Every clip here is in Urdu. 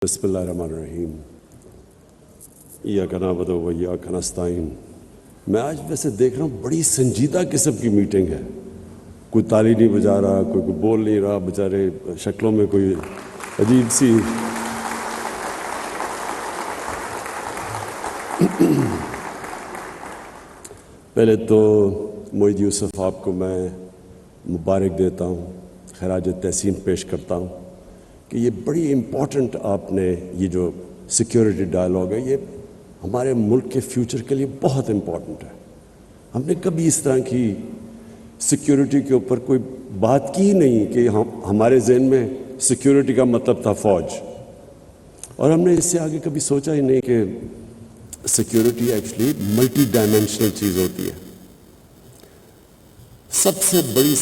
بسم اللہ الرحمن الرحیم ایاک نعبد و ایاک نستعین۔ میں آج ویسے دیکھ رہا ہوں بڑی سنجیدہ قسم کی میٹنگ ہے، کوئی تالی نہیں بجا رہا، کوئی بول نہیں رہا، بیچارے شکلوں میں کوئی عجیب سی پہلے تو معید یوسف آپ کو میں مبارک دیتا ہوں، خراج تحسین پیش کرتا ہوں کہ یہ بڑی امپورٹنٹ آپ نے یہ جو سیکیورٹی ڈائلاگ ہے یہ ہمارے ملک کے فیوچر کے لیے بہت امپورٹنٹ ہے۔ ہم نے کبھی اس طرح کی سیکیورٹی کے اوپر کوئی بات کی نہیں کہ ہمارے ذہن میں سیکیورٹی کا مطلب تھا فوج، اور ہم نے اس سے آگے کبھی سوچا ہی نہیں کہ سیکیورٹی ایکچولی ملٹی ڈائمینشنل چیز ہوتی ہے۔ سب سے بڑی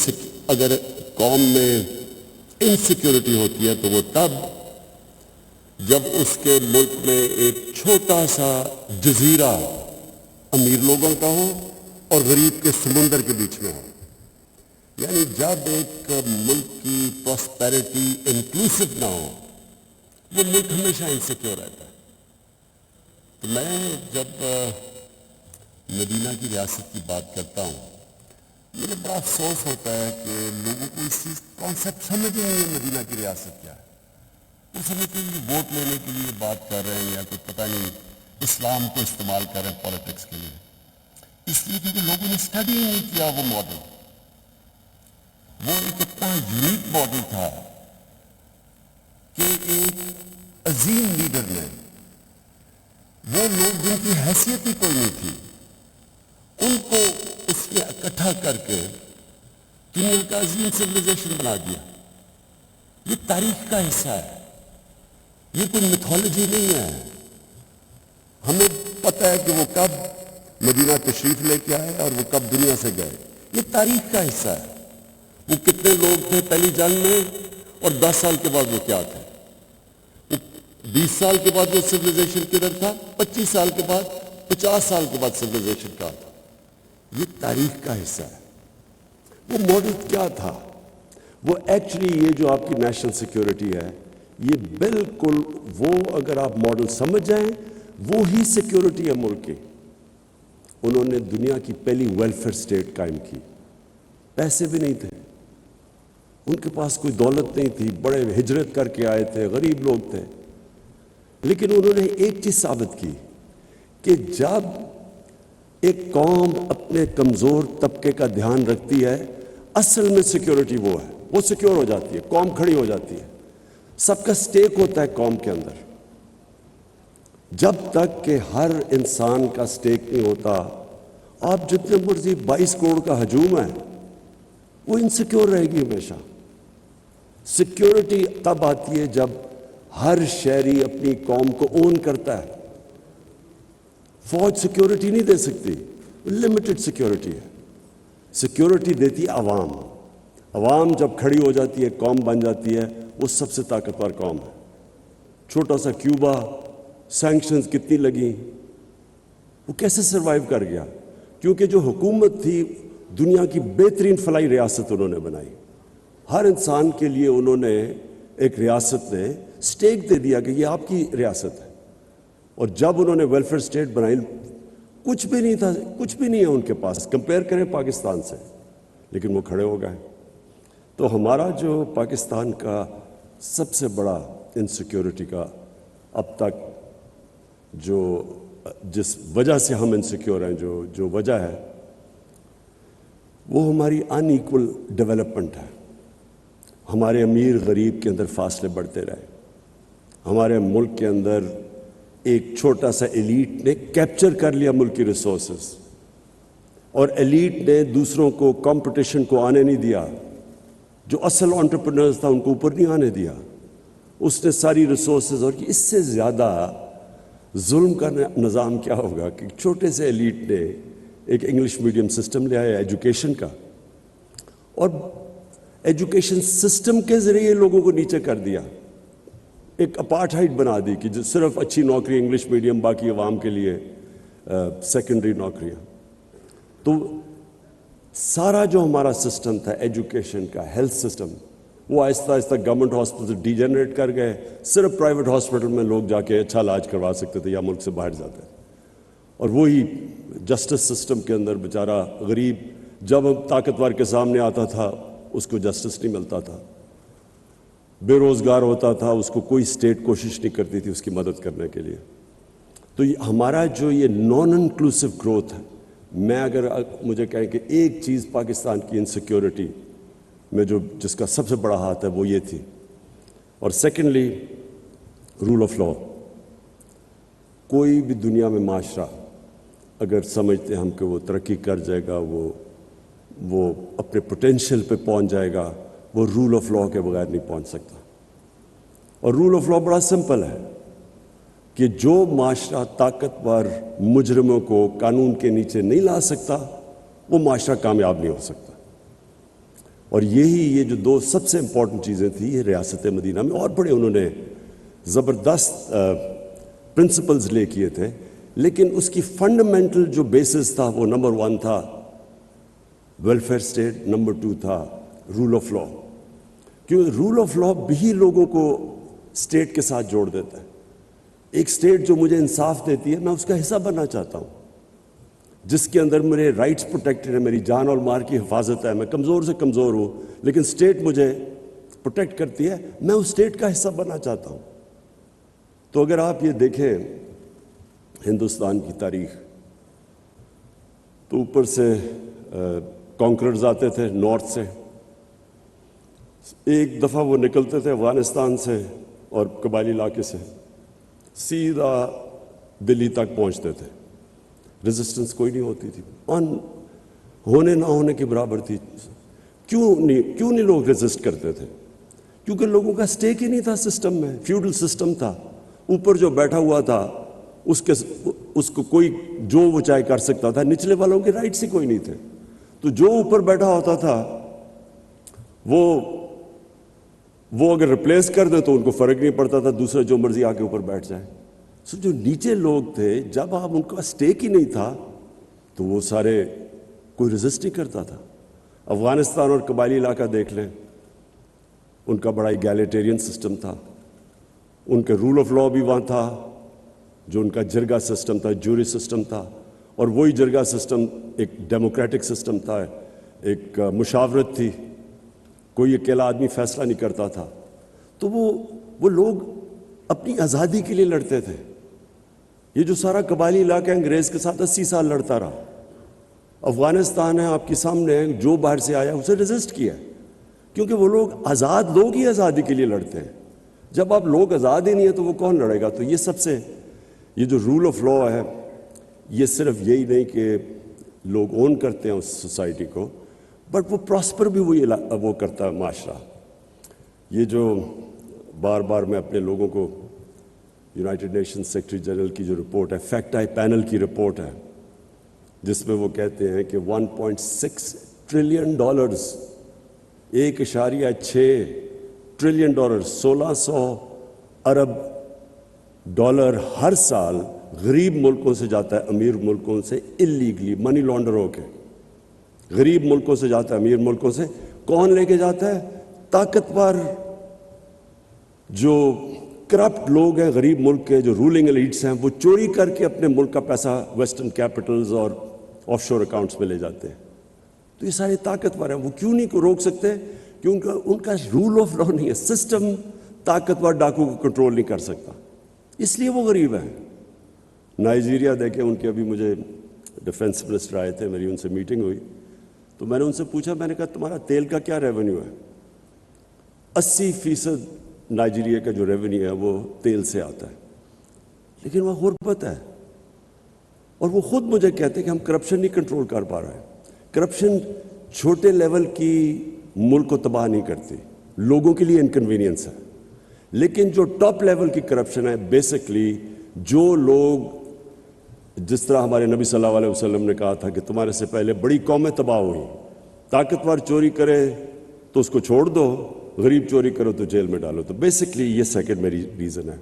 اگر قوم میں انسیکیورٹی ہوتی ہے تو وہ تب جب اس کے ملک میں ایک چھوٹا سا جزیرہ امیر لوگوں کا ہو اور غریب کے سمندر کے بیچ میں ہو، یعنی جب ایک ملک کی پراسپیرٹی انکلوسو نہ ہو وہ ملک ہمیشہ انسیکیور رہتا ہے۔ تو میں جب مدینہ کی ریاست کی بات کرتا ہوں مجھے بڑا افسوس ہوتا ہے کہ لوگوں کو اس چیز کانسیپٹ سمجھ نہیں ہے مدینہ کی ریاست کیا ہے۔ وہ سمجھتے ہیں کہ ووٹ لینے کے لیے بات کر رہے ہیں یا کوئی پتہ نہیں اسلام کو استعمال کر رہے ہیں پالیٹکس کے لیے، اس لیے کیونکہ لوگوں نے اسٹڈی نہیں کیا وہ ماڈل۔ وہ ایک اتنا یونیک ماڈل تھا کہ ایک عظیم لیڈر نے وہ لوگ جن کی حیثیت ہی کوئی نہیں تھی ان کو اس نے اکٹھا کر کے دنیا کا عظیم سویلائزیشن بنا دیا۔ یہ تاریخ کا حصہ ہے، یہ کوئی میتھولوجی نہیں ہے۔ ہمیں پتہ ہے کہ وہ کب مدینہ تشریف لے کے آئے اور وہ کب دنیا سے گئے، یہ تاریخ کا حصہ ہے۔ وہ کتنے لوگ تھے پہلی جنگ میں اور 10 سال کے بعد وہ کیا تھے، 20 سال کے بعد وہ سویلائزیشن کدھر تھا، 25 سال کے بعد، 50 سال کے بعد سویلائزیشن کا تھا۔ یہ تاریخ کا حصہ ہے۔ وہ ماڈل کیا تھا؟ وہ ایکچولی یہ جو آپ کی نیشنل سیکیورٹی ہے یہ بالکل وہ اگر آپ ماڈل سمجھ جائیں وہی سیکیورٹی ہے ملک کی۔ انہوں نے دنیا کی پہلی ویلفیئر سٹیٹ قائم کی، پیسے بھی نہیں تھے، ان کے پاس کوئی دولت نہیں تھی، بڑے ہجرت کر کے آئے تھے، غریب لوگ تھے، لیکن انہوں نے ایک چیز ثابت کی کہ جب ایک قوم اپنے کمزور طبقے کا دھیان رکھتی ہے اصل میں سیکیورٹی وہ ہے، وہ سیکیور ہو جاتی ہے، قوم کھڑی ہو جاتی ہے، سب کا سٹیک ہوتا ہے قوم کے اندر۔ جب تک کہ ہر انسان کا سٹیک نہیں ہوتا آپ جتنے مرضی 22 کروڑ کا ہجوم ہے وہ انسیکیور رہے گی ہمیشہ۔ سیکیورٹی تب آتی ہے جب ہر شہری اپنی قوم کو اون کرتا ہے۔ فوج سیکیورٹی نہیں دے سکتی، لمیٹڈ سیکیورٹی ہے۔ سیکیورٹی دیتی عوام، عوام جب کھڑی ہو جاتی ہے قوم بن جاتی ہے، وہ سب سے طاقتور قوم ہے۔ چھوٹا سا کیوبا، سینکشنز کتنی لگیں، وہ کیسے سروائیو کر گیا؟ کیونکہ جو حکومت تھی دنیا کی بہترین فلاحی ریاست انہوں نے بنائی، ہر انسان کے لیے انہوں نے ایک ریاست نے سٹیک دے دیا کہ یہ آپ کی ریاست ہے۔ اور جب انہوں نے ویلفیئر سٹیٹ بنائی کچھ بھی نہیں تھا، کچھ بھی نہیں ہے ان کے پاس، کمپیئر کریں پاکستان سے، لیکن وہ کھڑے ہو گئے۔ تو ہمارا جو پاکستان کا سب سے بڑا انسیکیورٹی کا اب تک جس وجہ سے ہم انسیکیور ہیں جو وجہ ہے وہ ہماری ان ایکول ڈیولپمنٹ ہے۔ ہمارے امیر غریب کے اندر فاصلے بڑھتے رہے، ہمارے ملک کے اندر ایک چھوٹا سا ایلیٹ نے کیپچر کر لیا ملک کی ریسورسز، اور ایلیٹ نے دوسروں کو کمپٹیشن کو آنے نہیں دیا، جو اصل انٹرپرینرز تھا ان کو اوپر نہیں آنے دیا۔ اس نے ساری ریسورسز، اور اس سے زیادہ ظلم کا نظام کیا ہوگا کہ چھوٹے سے ایلیٹ نے ایک انگلش میڈیم سسٹم لے آیا ایجوکیشن کا، اور ایجوکیشن سسٹم کے ذریعے لوگوں کو نیچے کر دیا، ایک اپارٹھائڈ بنا دی کہ جو صرف اچھی نوکری انگلش میڈیم، باقی عوام کے لیے سیکنڈری نوکریاں۔ تو سارا جو ہمارا سسٹم تھا ایجوکیشن کا، ہیلتھ سسٹم، وہ آہستہ آہستہ گورنمنٹ ہاسپٹل سے ڈی جنریٹ کر گئے. صرف پرائیویٹ ہاسپٹل میں لوگ جا کے اچھا علاج کروا سکتے تھے یا ملک سے باہر جاتے تھے. اور وہی جسٹس سسٹم کے اندر بیچارہ غریب جب طاقتور کے سامنے آتا تھا اس کو جسٹس نہیں ملتا تھا, بے روزگار ہوتا تھا, اس کو کوئی اسٹیٹ کوشش نہیں کرتی تھی اس کی مدد کرنے کے لیے. تو ہمارا جو یہ نان انکلوسیو گروتھ ہے, میں اگر مجھے کہیں کہ ایک چیز پاکستان کی انسیکیورٹی میں جس کا سب سے بڑا ہاتھ ہے وہ یہ تھی. اور سیکنڈلی رول آف لا. کوئی بھی دنیا میں معاشرہ اگر سمجھتے ہم کہ وہ ترقی کر جائے گا, وہ اپنے پوٹینشیل پہ پہنچ جائے گا, وہ رول آف لا کے بغیر نہیں پہنچ سکتا. اور رول آف لا بڑا سمپل ہے کہ جو معاشرہ طاقتور مجرموں کو قانون کے نیچے نہیں لا سکتا وہ معاشرہ کامیاب نہیں ہو سکتا. اور یہ جو دو سب سے امپورٹنٹ چیزیں تھیں یہ ریاست مدینہ میں, اور بڑے انہوں نے زبردست پرنسپلز لے کیے تھے, لیکن اس کی فنڈامنٹل جو بیسس تھا وہ نمبر 1 تھا ویلفیئر اسٹیٹ, نمبر 2 تھا رول آف لا. کیونکہ رول آف لا بھی لوگوں کو اسٹیٹ کے ساتھ جوڑ دیتا ہے. ایک اسٹیٹ جو مجھے انصاف دیتی ہے میں اس کا حصہ بننا چاہتا ہوں, جس کے اندر میرے رائٹس پروٹیکٹڈ ہیں, میری جان اور مال کی حفاظت ہے, میں کمزور سے کمزور ہوں لیکن اسٹیٹ مجھے پروٹیکٹ کرتی ہے, میں اس اسٹیٹ کا حصہ بننا چاہتا ہوں. تو اگر آپ یہ دیکھیں ہندوستان کی تاریخ تو اوپر سے کانکررز آتے تھے نارتھ سے, ایک دفعہ وہ نکلتے تھے افغانستان سے اور قبائلی علاقے سے سیدھا دلی تک پہنچتے تھے. ریزسٹنس کوئی نہیں ہوتی تھی, ہونے نہ ہونے کے برابر تھی. کیوں نہیں لوگ ریزسٹ کرتے تھے؟ کیونکہ لوگوں کا اسٹیک ہی نہیں تھا سسٹم میں. فیوڈل سسٹم تھا, اوپر جو بیٹھا ہوا تھا اس کو کوئی جو وہ چاہے کر سکتا تھا, نچلے والوں کے رائٹس ہی کوئی نہیں تھے. تو جو اوپر بیٹھا ہوتا تھا وہ اگر ریپلیس کر دیں تو ان کو فرق نہیں پڑتا تھا, دوسرا جو مرضی آ کے اوپر بیٹھ جائے. جو نیچے لوگ تھے جب آپ ان کا اسٹیک ہی نہیں تھا تو وہ سارے کوئی ریزسٹ نہیں کرتا تھا. افغانستان اور قبائلی علاقہ دیکھ لیں, ان کا بڑا ایگیلیٹیرین سسٹم تھا, ان کے رول آف لا بھی وہاں تھا, جو ان کا جرگہ سسٹم تھا, جوری سسٹم تھا, اور وہی جرگہ سسٹم ایک ڈیموکریٹک سسٹم تھا, ایک مشاورت تھی, کوئی اکیلا آدمی فیصلہ نہیں کرتا تھا. تو وہ لوگ اپنی آزادی کے لیے لڑتے تھے. یہ جو سارا قبائلی علاقہ انگریز کے ساتھ 80 سال لڑتا رہا. افغانستان ہے آپ کے سامنے, جو باہر سے آیا اسے ریزسٹ کیا, کیونکہ وہ لوگ آزاد لوگ ہی آزادی کے لیے لڑتے ہیں. جب آپ لوگ آزاد ہی نہیں ہیں تو وہ کون لڑے گا؟ تو یہ جو رول آف لا ہے یہ صرف یہی نہیں کہ لوگ اون کرتے ہیں اس سوسائٹی کو, بٹ وہ پراسپر بھی وہ کرتا ہے معاشرہ. یہ جو بار بار میں اپنے لوگوں کو یونائٹڈ نیشن سیکرٹری جنرل کی جو رپورٹ ہے, فیکٹ آئی پینل کی رپورٹ ہے, جس میں وہ کہتے ہیں کہ $1.6 ٹریلین, 1.6 ٹریلین ڈالر, 1600 ارب ڈالر ہر سال غریب ملکوں سے جاتا ہے امیر ملکوں سے اللیگلی, منی لانڈر ہو کے. غریب ملکوں سے جاتا ہے امیر ملکوں سے. کون لے کے جاتا ہے؟ طاقتور جو کرپٹ لوگ ہیں غریب ملک کے, جو رولنگ ایلیٹس ہیں, وہ چوری کر کے اپنے ملک کا پیسہ ویسٹرن کیپٹلز اور آف شور اکاؤنٹس میں لے جاتے ہیں. تو یہ سارے طاقتور ہیں, وہ کیوں نہیں روک سکتے؟ کیونکہ ان کا رول آف لا نہیں ہے. سسٹم طاقتور ڈاکو کو کنٹرول نہیں کر سکتا, اس لیے وہ غریب ہیں. نائجیریا دیکھیں, ان کے ابھی مجھے ڈیفنس منسٹر آئے تھے, میری ان سے میٹنگ ہوئی, تو میں نے ان سے پوچھا, میں نے کہا تمہارا تیل کا کیا ریونیو ہے؟ 80% نائجیریا کا جو ریونیو ہے وہ تیل سے آتا ہے, لیکن وہ غربت ہے. اور وہ خود مجھے کہتے ہیں کہ ہم کرپشن نہیں کنٹرول کر پا رہے ہیں. کرپشن چھوٹے لیول کی ملک کو تباہ نہیں کرتی, لوگوں کے لیے انکنوینئنس ہے, لیکن جو ٹاپ لیول کی کرپشن ہے بیسکلی جو لوگ, جس طرح ہمارے نبی صلی اللہ علیہ وسلم نے کہا تھا کہ تمہارے سے پہلے بڑی قومیں تباہ ہوئیں, طاقتور چوری کرے تو اس کو چھوڑ دو, غریب چوری کرو تو جیل میں ڈالو. تو بیسکلی یہ سیکنڈ میری ریزن ہے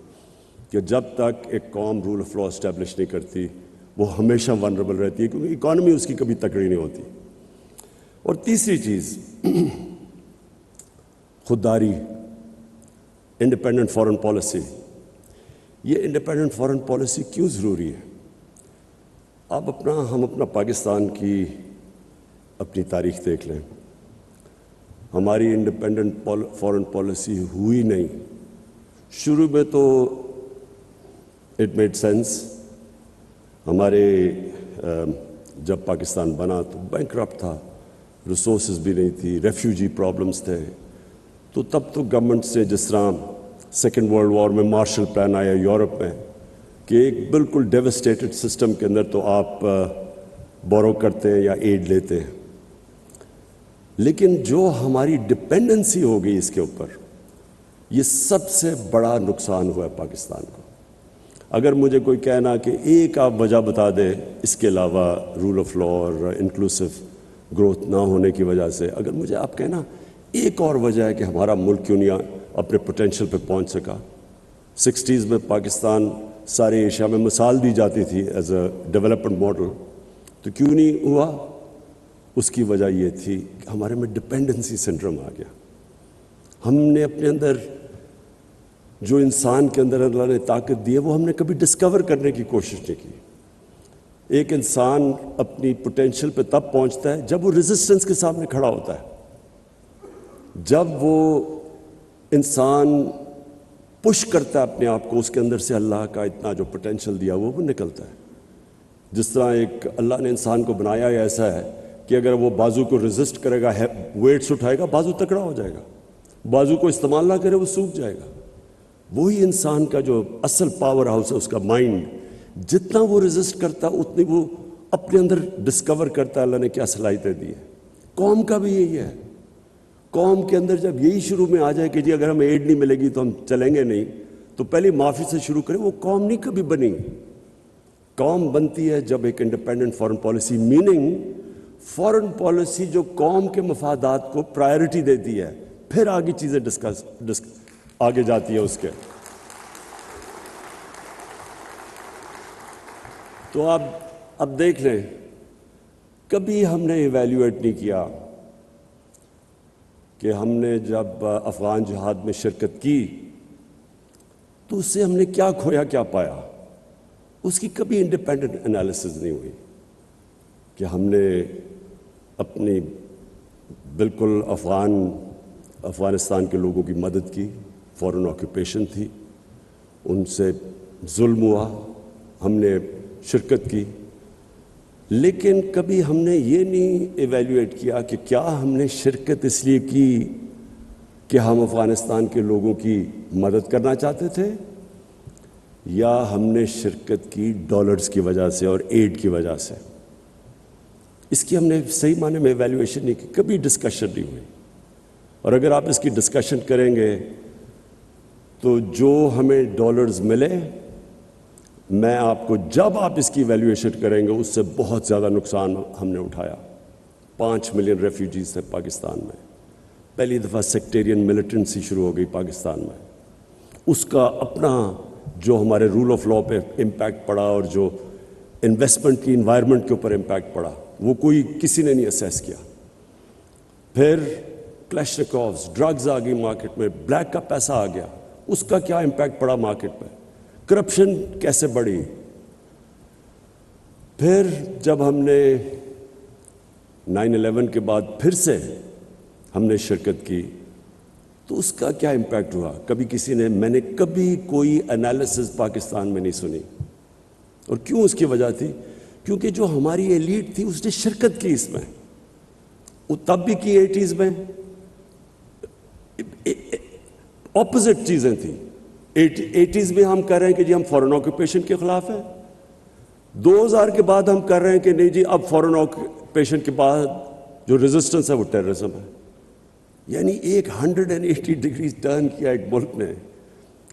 کہ جب تک ایک قوم رول آف لا اسٹیبلش نہیں کرتی وہ ہمیشہ ونربل رہتی ہے, کیونکہ اکانومی اس کی کبھی تکڑی نہیں ہوتی. اور تیسری چیز, خودداری, انڈیپینڈنٹ فارن پالیسی. یہ انڈیپینڈنٹ فارن پالیسی کیوں ضروری ہے؟ ہم اپنا پاکستان کی اپنی تاریخ دیکھ لیں. ہماری انڈیپینڈنٹ فارن پالیسی ہوئی نہیں. شروع میں تو اٹ میڈ سینس. ہمارے جب پاکستان بنا تو بینکرپٹ تھا, ریسورسز بھی نہیں تھی, ریفیوجی پرابلمس تھے. تو تب تو گورنمنٹ سے, جس طرح سیکنڈ ورلڈ وار میں مارشل پلان آیا یورپ میں, کہ ایک بالکل ڈیوسٹیٹڈ سسٹم کے اندر تو آپ بورو کرتے ہیں یا ایڈ لیتے ہیں. لیکن جو ہماری ڈپینڈنسی ہو گئی اس کے اوپر, یہ سب سے بڑا نقصان ہوا ہے پاکستان کو. اگر مجھے کوئی کہنا کہ ایک آپ وجہ بتا دیں اس کے علاوہ رول آف لا اور انکلوسو گروتھ نہ ہونے کی وجہ سے, اگر مجھے آپ کہنا ایک اور وجہ ہے کہ ہمارا ملک کیوں نہیں اپنے پوٹینشیل پہ پہنچ سکا. 60s میں پاکستان سارے ایشیا میں مثال دی جاتی تھی ایز اے ڈیولپمنٹ ماڈل, تو کیوں نہیں ہوا؟ اس کی وجہ یہ تھی کہ ہمارے میں ڈپینڈنسی سنڈروم آ گیا. ہم نے اپنے اندر جو انسان کے اندر اللہ نے طاقت دی ہے وہ ہم نے کبھی ڈسکور کرنے کی کوشش نہیں کی. ایک انسان اپنی پوٹینشیل پہ تب پہنچتا ہے جب وہ ریزسٹنس کے سامنے کھڑا ہوتا ہے, جب وہ انسان پش کرتا ہے اپنے آپ کو, اس کے اندر سے اللہ کا اتنا جو پوٹینشیل دیا وہ نکلتا ہے. جس طرح ایک اللہ نے انسان کو بنایا ہے ایسا ہے کہ اگر وہ بازو کو ریزسٹ کرے گا, ویٹس اٹھائے گا, بازو تکڑا ہو جائے گا. بازو کو استعمال نہ کرے وہ سوکھ جائے گا. وہی انسان کا جو اصل پاور ہاؤس ہے, اس کا مائنڈ, جتنا وہ ریزسٹ کرتا ہے اتنی وہ اپنے اندر ڈسکور کرتا ہے اللہ نے کیا صلاحیتیں دی ہیں. قوم کا بھی یہی ہے. قوم کے اندر جب یہی شروع میں آ جائے کہ جی اگر ہمیں ایڈ نہیں ملے گی تو ہم چلیں گے نہیں, تو پہلی معافی سے شروع کریں. وہ قوم نہیں کبھی بنی. قوم بنتی ہے جب ایک independent foreign policy, meaning foreign policy جو قوم کے مفادات کو پرائرٹی دیتی ہے, پھر آگے چیزیں آگے جاتی ہے اس کے. تو آپ اب دیکھ لیں, کبھی ہم نے ایویلیویٹ نہیں کیا کہ ہم نے جب افغان جہاد میں شرکت کی تو اس سے ہم نے کیا کھویا کیا پایا. اس کی کبھی انڈیپینڈنٹ انالیسز نہیں ہوئی کہ ہم نے اپنی بالکل افغانستان کے لوگوں کی مدد کی. فورن آکوپیشن تھی, ان سے ظلم ہوا, ہم نے شرکت کی. لیکن کبھی ہم نے یہ نہیں ایویلیویٹ کیا کہ کیا ہم نے شرکت اس لیے کی کہ ہم افغانستان کے لوگوں کی مدد کرنا چاہتے تھے, یا ہم نے شرکت کی ڈالرز کی وجہ سے اور ایڈ کی وجہ سے. اس کی ہم نے صحیح معنی میں ایویلیویشن نہیں کی, کبھی ڈسکشن نہیں ہوئی. اور اگر آپ اس کی ڈسکشن کریں گے تو جو ہمیں ڈالرز ملے, میں آپ کو جب آپ اس کی ایویلیویشن کریں گے اس سے بہت زیادہ نقصان ہم نے اٹھایا. 5 ملین ریفیوجیز تھے پاکستان میں. پہلی دفعہ سیکٹیرین ملیٹنسی شروع ہو گئی پاکستان میں. اس کا اپنا جو ہمارے رول آف لا پہ امپیکٹ پڑا اور جو انویسٹمنٹ کی انوائرمنٹ کے اوپر امپیکٹ پڑا, وہ کوئی کسی نے نہیں اسیس کیا. پھر کلیشنکوفز, ڈرگز آ گئی مارکیٹ میں, بلیک کا پیسہ آ گیا, اس کا کیا امپیکٹ پڑا مارکیٹ پہ, کرپشن کیسے بڑھی. پھر جب ہم نے 9/11 کے بعد پھر سے ہم نے شرکت کی تو اس کا کیا امپیکٹ ہوا, کبھی کسی نے, میں نے کبھی کوئی انالیسز پاکستان میں نہیں سنی. اور کیوں؟ اس کی وجہ تھی کیونکہ جو ہماری ایلیٹ تھی اس نے شرکت کی اس میں. وہ تب بھی کی 80s میں, اپوزٹ چیزیں تھیں. 80s میں ہم کر رہے ہیں کہ جی ہم فورن آکوپیشن کے خلاف ہیں, 2000 کے بعد ہم کر رہے ہیں کہ نہیں جی اب فورن آکوپیشن کے بعد جو ریزسٹنس ہے وہ ٹیررزم ہے. یعنی ایک 180 ڈگریز ٹرن کیا ایک ملک نے,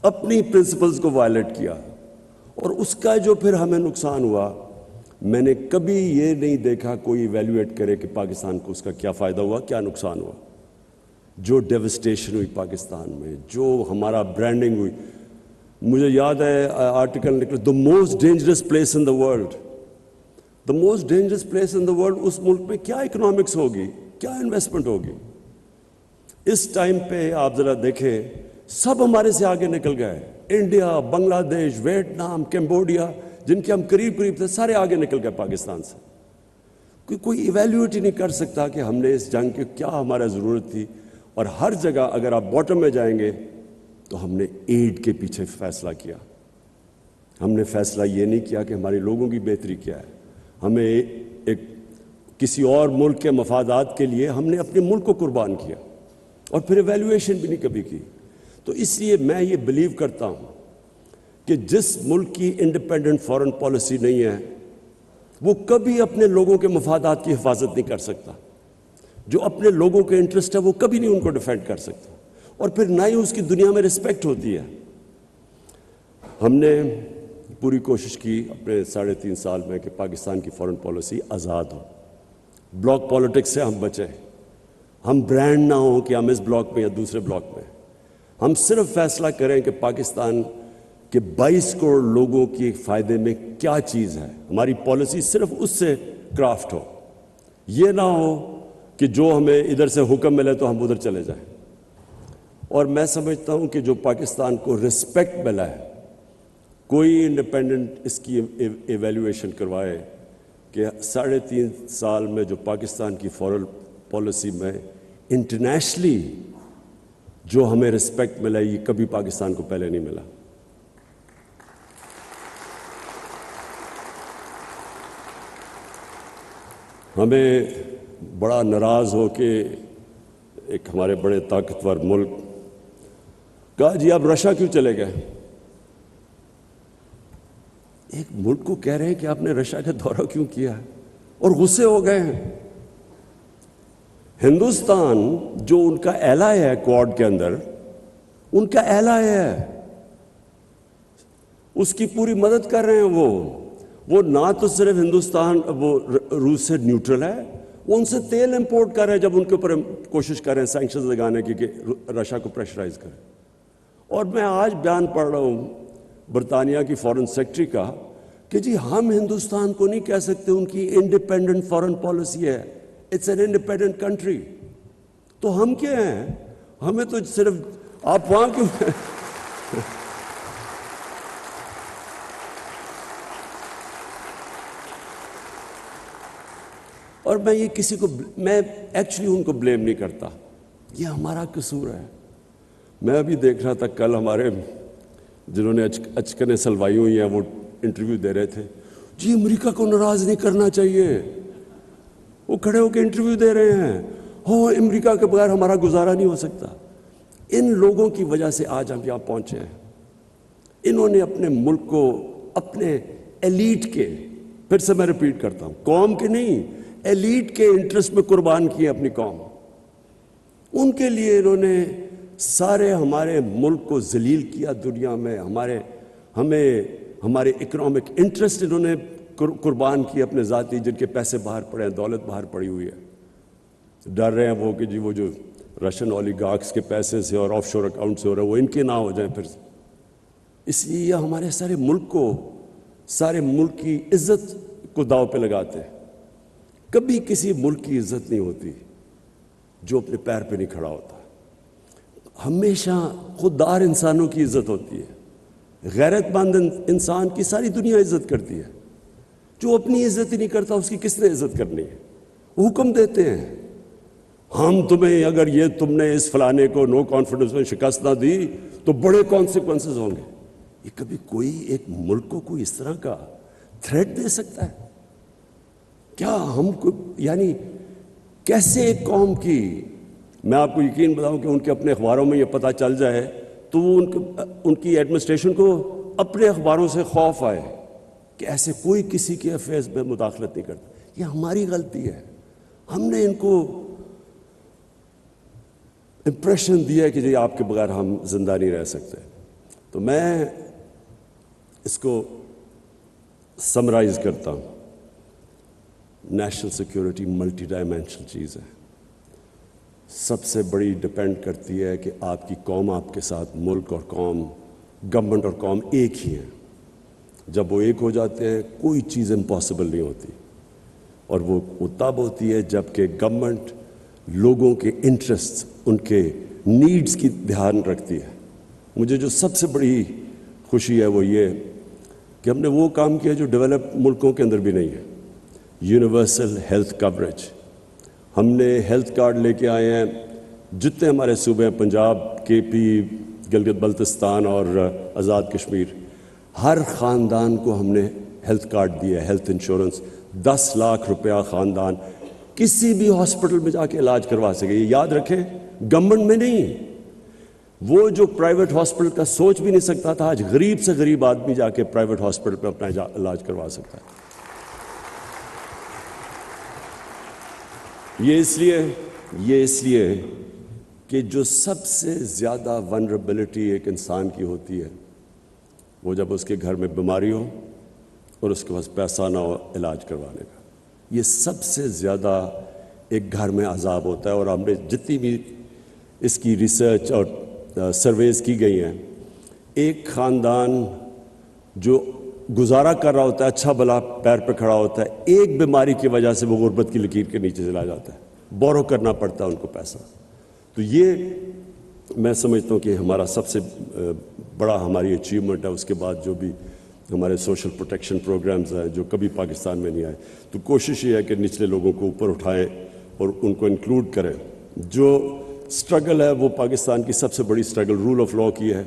اپنی پرنسپلز کو وائلیٹ کیا, اور اس کا جو پھر ہمیں نقصان ہوا, میں نے کبھی یہ نہیں دیکھا کوئی ایویلیویٹ کرے کہ پاکستان کو اس کا کیا فائدہ ہوا, کیا نقصان ہوا. جو ڈیوسٹیشن ہوئی پاکستان میں, جو ہمارا برانڈنگ ہوئی. مجھے یاد ہے آرٹیکل نکلا, the most dangerous place in the world. The most dangerous place in the world, اس ملک میں کیا اکنامکس ہوگی, کیا انویسٹمنٹ ہوگی. اس ٹائم پہ آپ ذرا دیکھیں سب ہمارے سے آگے نکل گئے. انڈیا، بنگلہ دیش، ویتنام، کمبوڈیا، جن کے ہم قریب تھے سارے آگے نکل گئے پاکستان سے. کوئی ایویلیویٹ ہی نہیں کر سکتا کہ ہم نے اس جنگ کی کیا ہمارا ضرورت تھی. اور ہر جگہ اگر آپ باٹم میں جائیں گے تو ہم نے ایڈ کے پیچھے فیصلہ کیا. ہم نے فیصلہ یہ نہیں کیا کہ ہمارے لوگوں کی بہتری کیا ہے. ہمیں ایک کسی اور ملک کے مفادات کے لیے ہم نے اپنے ملک کو قربان کیا اور پھر ایویلیویشن بھی نہیں کبھی کی. تو اس لیے میں یہ بلیو کرتا ہوں کہ جس ملک کی انڈیپینڈنٹ فارن پالیسی نہیں ہے وہ کبھی اپنے لوگوں کے مفادات کی حفاظت نہیں کر سکتا. جو اپنے لوگوں کے انٹرسٹ ہے وہ کبھی نہیں ان کو ڈیفینڈ کر سکتا اور پھر نہ ہی اس کی دنیا میں رسپیکٹ ہوتی ہے. ہم نے پوری کوشش کی اپنے 3.5 سال میں کہ پاکستان کی فارن پالیسی آزاد ہو. بلاک پالیٹکس سے ہم بچیں. ہم برانڈ نہ ہوں کہ ہم اس بلاک میں یا دوسرے بلاک میں. ہم صرف فیصلہ کریں کہ پاکستان کے 22 کروڑ لوگوں کے فائدے میں کیا چیز ہے. ہماری پالیسی صرف اس سے کرافٹ ہو. یہ نہ ہو کہ جو ہمیں ادھر سے حکم ملے تو ہم ادھر چلے جائیں. اور میں سمجھتا ہوں کہ جو پاکستان کو رسپیکٹ ملا ہے کوئی انڈیپینڈنٹ اس کی ایویلیویشن کروائے کہ 3.5 سال میں جو پاکستان کی فارن پالیسی میں انٹرنیشنلی جو ہمیں رسپیکٹ ملا یہ کبھی پاکستان کو پہلے نہیں ملا. ہمیں بڑا ناراض ہو کے ایک ہمارے بڑے طاقتور ملک کہا جی آپ رشیا کیوں چلے گئے. ایک ملک کو کہہ رہے ہیں کہ آپ نے رشیا کا دورہ کیوں کیا ہے اور غصے ہو گئے ہیں. ہندوستان جو ان کا ایلائی ہے کوڈ کے اندر ان کا ایلائی ہے اس کی پوری مدد کر رہے ہیں. وہ نہ تو صرف ہندوستان وہ روس سے نیوٹرل ہے وہ ان سے تیل امپورٹ کر رہے ہیں جب ان کے اوپر کوشش کر رہے ہیں سینکشنز لگانے کی کہ رشیا کو پریشرائز کریں. اور میں آج بیان پڑھ رہا ہوں برطانیہ کی فارن سیکرٹری کا کہ جی ہم ہندوستان کو نہیں کہہ سکتے ان کی انڈیپینڈنٹ فارن پالیسی ہے. It's an independent country. تو ہم کیا ہیں؟ ہمیں تو صرف آپ وہاں کیوں اور میں یہ کسی کو میں ایکچولی ان کو بلیم نہیں کرتا. یہ ہمارا قصور ہے. میں ابھی دیکھ رہا تھا کل ہمارے جنہوں نے اچکنیں سلوائی ہوئی ہیں وہ انٹرویو دے رہے تھے. جی امریکہ کو ناراض نہیں کرنا چاہیے. وہ کھڑے ہو کے انٹرویو دے رہے ہیں. امریکہ کے بغیر ہمارا گزارا نہیں ہو سکتا. ان لوگوں کی وجہ سے آج ہم یہاں پہنچے ہیں. انہوں نے اپنے ملک کو اپنے ایلیٹ کے پھر سے میں ریپیٹ کرتا ہوں قوم کے نہیں ایلیٹ کے انٹرسٹ میں قربان کیے اپنی قوم. ان کے لیے انہوں نے سارے ہمارے ملک کو ذلیل کیا دنیا میں. ہمارے اکنامک انٹرسٹ انہوں نے قربان کیے اپنے ذاتی جن کے پیسے باہر پڑے ہیں دولت باہر پڑی ہوئی ہے. ڈر رہے ہیں وہ کہ جی وہ جو رشین اولیگارکس کے پیسے سے اور آف شور اکاؤنٹ سے ہو رہا ہے وہ ان کے نہ ہو جائیں پھر. اس لیے یہ ہمارے سارے ملک کی عزت کو داؤ پہ لگاتے ہیں. کبھی کسی ملک کی عزت نہیں ہوتی جو اپنے پیر پہ نہیں کھڑا ہوتا. ہمیشہ خوددار انسانوں کی عزت ہوتی ہے. غیرت مند انسان کی ساری دنیا عزت کرتی ہے. جو اپنی عزت ہی نہیں کرتا اس کی کس نے عزت کرنی ہے. وہ حکم دیتے ہیں ہم تمہیں اگر یہ تم نے اس فلانے کو نو کانفیڈنس میں شکست نہ دی تو بڑے کانسیکوینسز ہوں گے. یہ کبھی کوئی ایک ملک کو کوئی اس طرح کا تھریٹ دے سکتا ہے کیا؟ ہم کو یعنی کیسے ایک قوم کی میں آپ کو یقین بتاؤں کہ ان کے اپنے اخباروں میں یہ پتہ چل جائے تو وہ ان کی ایڈمنسٹریشن کو اپنے اخباروں سے خوف آئے کہ ایسے کوئی کسی کے افیئرز میں مداخلت نہیں کرتا. یہ ہماری غلطی ہے. ہم نے ان کو امپریشن دیا کہ جی آپ کے بغیر ہم زندہ نہیں رہ سکتے. تو میں اس کو سمرائز کرتا ہوں. نیشنل سیکیورٹی ملٹی ڈائمینشنل چیز ہے. سب سے بڑی ڈپینڈ کرتی ہے کہ آپ کی قوم آپ کے ساتھ ملک اور قوم گورنمنٹ اور قوم ایک ہی ہیں. جب وہ ایک ہو جاتے ہیں کوئی چیز امپاسبل نہیں ہوتی. اور وہ تب ہوتی ہے جب کہ گورنمنٹ لوگوں کے انٹرسٹ ان کے نیڈز کی دھیان رکھتی ہے. مجھے جو سب سے بڑی خوشی ہے وہ یہ کہ ہم نے وہ کام کیا جو ڈیولپ ملکوں کے اندر بھی نہیں ہے. Universal health coverage. ہم نے ہیلتھ کارڈ لے کے آئے ہیں جتنے ہمارے صوبے ہیں, پنجاب, کے پی, گلگت بلتستان اور آزاد کشمیر, ہر خاندان کو ہم نے ہیلتھ کارڈ دیا ہے, ہیلتھ انشورنس. 10 لاکھ روپیہ خاندان کسی بھی ہاسپٹل میں جا کے علاج کروا سکے. یہ یاد رکھیں, گورنمنٹ میں نہیں, وہ جو پرائیویٹ ہاسپٹل کا سوچ بھی نہیں سکتا تھا, آج غریب سے غریب آدمی جا کے پرائیویٹ ہاسپٹل پہ اپنا علاج کروا سکتا ہے. یہ اس لیے کہ جو سب سے زیادہ ونربلٹی ایک انسان کی ہوتی ہے وہ جب اس کے گھر میں بیماری ہو اور اس کے پاس پیسہ نہ ہو علاج کروانے کا. یہ سب سے زیادہ ایک گھر میں عذاب ہوتا ہے. اور ہم نے جتنی بھی اس کی ریسرچ اور سرویز کی گئی ہیں, ایک خاندان جو گزارا کر رہا ہوتا ہے, اچھا بھلا پیر پہ کھڑا ہوتا ہے, ایک بیماری کی وجہ سے وہ غربت کی لکیر کے نیچے چلا جاتا ہے, بورو کرنا پڑتا ہے ان کو پیسہ. تو یہ میں سمجھتا ہوں کہ ہمارا سب سے بڑا ہماری اچیومنٹ ہے. اس کے بعد جو بھی ہمارے سوشل پروٹیکشن پروگرامز ہیں جو کبھی پاکستان میں نہیں آئے, تو کوشش یہ ہے کہ نچلے لوگوں کو اوپر اٹھائیں اور ان کو انکلوڈ کریں. جو سٹرگل ہے وہ پاکستان کی سب سے بڑی سٹرگل رول آف لاء کی ہے.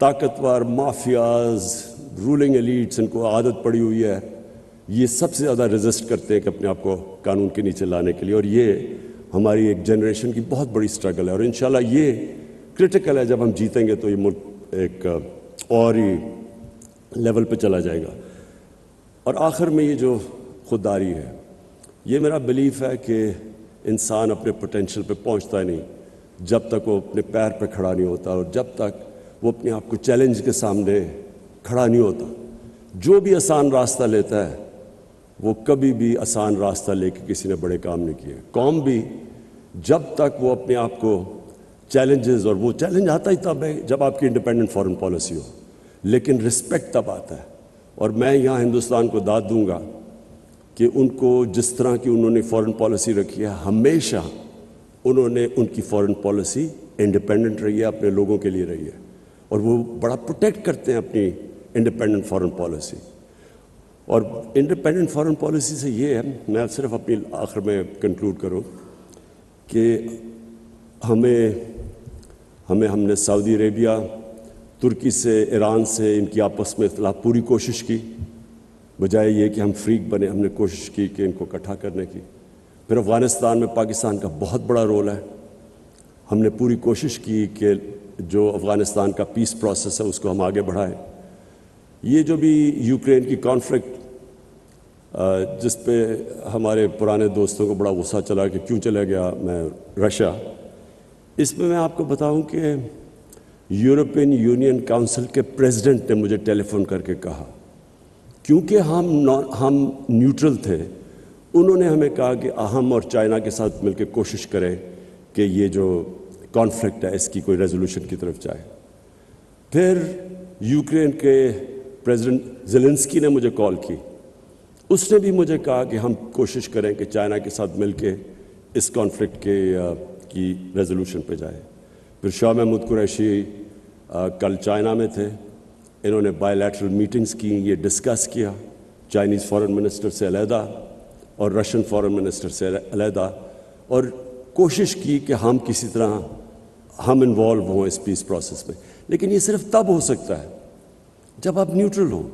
طاقتور مافیاز, رولنگ ایلیٹس, ان کو عادت پڑی ہوئی ہے, یہ سب سے زیادہ ریزسٹ کرتے ہیں کہ اپنے آپ کو قانون کے نیچے لانے کے لیے. اور یہ ہماری ایک جنریشن کی بہت بڑی سٹرگل ہے, اور انشاءاللہ یہ کرٹیکل ہے. جب ہم جیتیں گے تو یہ ملک ایک اور ہی لیول پہ چلا جائے گا. اور آخر میں یہ جو خودداری ہے, یہ میرا بلیف ہے کہ انسان اپنے پوٹینشیل پہ پہنچتا ہی نہیں جب تک وہ اپنے پیر پہ کھڑا نہیں ہوتا, اور جب تک وہ اپنے آپ کو چیلنج کے سامنے کھڑا نہیں ہوتا. جو بھی آسان راستہ لیتا ہے وہ کبھی بھی آسان راستہ لے کے کسی نے بڑے کام نہیں کیے. قوم بھی جب تک وہ اپنے آپ کو چیلنجز, اور وہ چیلنج آتا ہی تب ہے جب آپ کی انڈیپینڈنٹ فارن پالیسی ہو, لیکن رسپیکٹ تب آتا ہے. اور میں یہاں ہندوستان کو داد دوں گا کہ ان کو جس طرح کی انہوں نے فارن پالیسی رکھی ہے, ہمیشہ انہوں نے ان کی فارن پالیسی انڈیپینڈنٹ رہی ہے, اپنے لوگوں کے لیے رہی ہے, اور وہ بڑا پروٹیکٹ کرتے ہیں اپنی انڈیپینڈنٹ فارن پالیسی. اور انڈیپینڈنٹ فارن پالیسی سے یہ ہے, میں صرف اپنی آخر میں کنکلوڈ کروں کہ ہم نے سعودی عربیہ, ترکی سے, ایران سے, ان کی آپس میں اختلاف پوری کوشش کی, بجائے یہ کہ ہم فریق بنے. ہم نے کوشش کی کہ ان کو اکٹھا کرنے کی. پھر افغانستان میں پاکستان کا بہت بڑا رول ہے. ہم نے پوری کوشش کی کہ جو افغانستان کا پیس پروسیس ہے اس کو ہم آگے بڑھائیں. یہ جو بھی یوکرین کی کانفلکٹ جس پہ ہمارے پرانے دوستوں کو بڑا غصہ چلا کہ کیوں چلا گیا میں رشیا, اس میں آپ کو بتاؤں کہ یورپین یونین کاؤنسل کے پریزیڈنٹ نے مجھے ٹیلی فون کر کے کہا, کیونکہ ہم نیوٹرل تھے, انہوں نے ہمیں کہا کہ ہم اور چائنا کے ساتھ مل کے کوشش کریں کہ یہ جو کانفلکٹ ہے اس کی کوئی ریزولوشن کی طرف جائے. پھر یوکرین کے پریزیڈنٹ زیلنسکی نے مجھے کال کی, اس نے بھی مجھے کہا کہ ہم کوشش کریں کہ چائنا کے ساتھ مل کے اس کانفلکٹ کی ریزولوشن پہ جائے. پھر شاہ محمود قریشی کل چائنا میں تھے, انہوں نے بائی لیٹرل میٹنگز کی, یہ ڈسکس کیا چائنیز فارن منسٹر سے علیحدہ اور رشین فارن منسٹر سے علیحدہ, اور کوشش کی کہ ہم کسی طرح ہم انوالو ہوں اس پیس پروسیس میں. لیکن یہ صرف تب ہو سکتا ہے جب آپ نیوٹرل ہوں,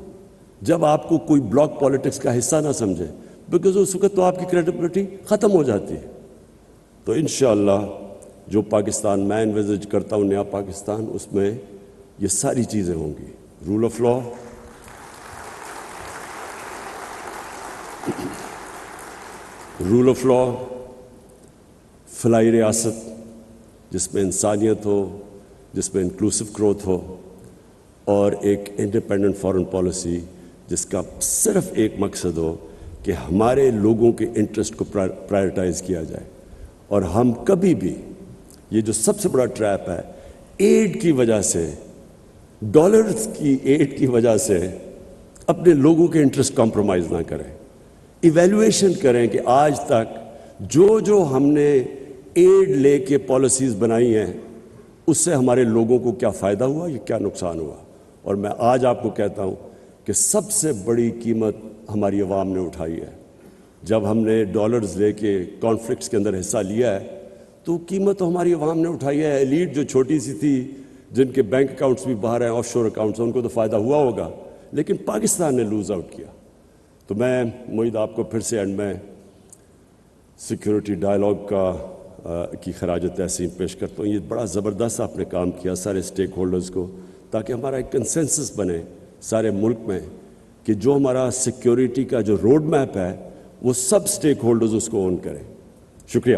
جب آپ کو کوئی بلاک پالیٹکس کا حصہ نہ سمجھے, بیکاز اس وقت تو آپ کی کریڈیبلٹی ختم ہو جاتی ہے. تو انشاءاللہ جو پاکستان میں انویزج کرتا ہوں, نیا پاکستان, اس میں یہ ساری چیزیں ہوں گی. Rule of law, rule of law, فلاحی ریاست جس میں انسانیت ہو, جس میں انکلوسو گروتھ ہو, اور ایک انڈیپینڈنٹ فارن پالیسی جس کا صرف ایک مقصد ہو کہ ہمارے لوگوں کے انٹرسٹ کو پرائرٹائز کیا جائے. اور ہم کبھی بھی, یہ جو سب سے بڑا ٹریپ ہے, ایڈ کی وجہ سے, ڈالرز کی ایڈ کی وجہ سے اپنے لوگوں کے انٹرسٹ کمپرومائز نہ کریں. ایویلویشن کریں کہ آج تک جو ہم نے ایڈ لے کے پالیسیز بنائی ہیں اس سے ہمارے لوگوں کو کیا فائدہ ہوا یا کیا نقصان ہوا. اور میں آج آپ کو کہتا ہوں کہ سب سے بڑی قیمت ہماری عوام نے اٹھائی ہے. جب ہم نے ڈالرز لے کے کانفلکٹس کے اندر حصہ لیا ہے تو قیمت ہماری عوام نے اٹھائی ہے. ایلیٹ جو چھوٹی سی تھی, جن کے بینک اکاؤنٹس بھی باہر ہیں, آف شور اکاؤنٹس, ان کو تو فائدہ ہوا ہوگا, لیکن پاکستان نے لوز آؤٹ کیا. تو میں معید آپ کو پھر سے اینڈ میں سیکیورٹی ڈائلاگ کی خراج تحسین پیش کرتا ہوں. یہ بڑا زبردست آپ نے کام کیا سارے اسٹیک ہولڈرز کو, تاکہ ہمارا ایک کنسنسس بنے سارے ملک میں کہ جو ہمارا سیکیورٹی کا جو روڈ میپ ہے وہ سب اسٹیک ہولڈرز اس کو اون کریں. شکریہ.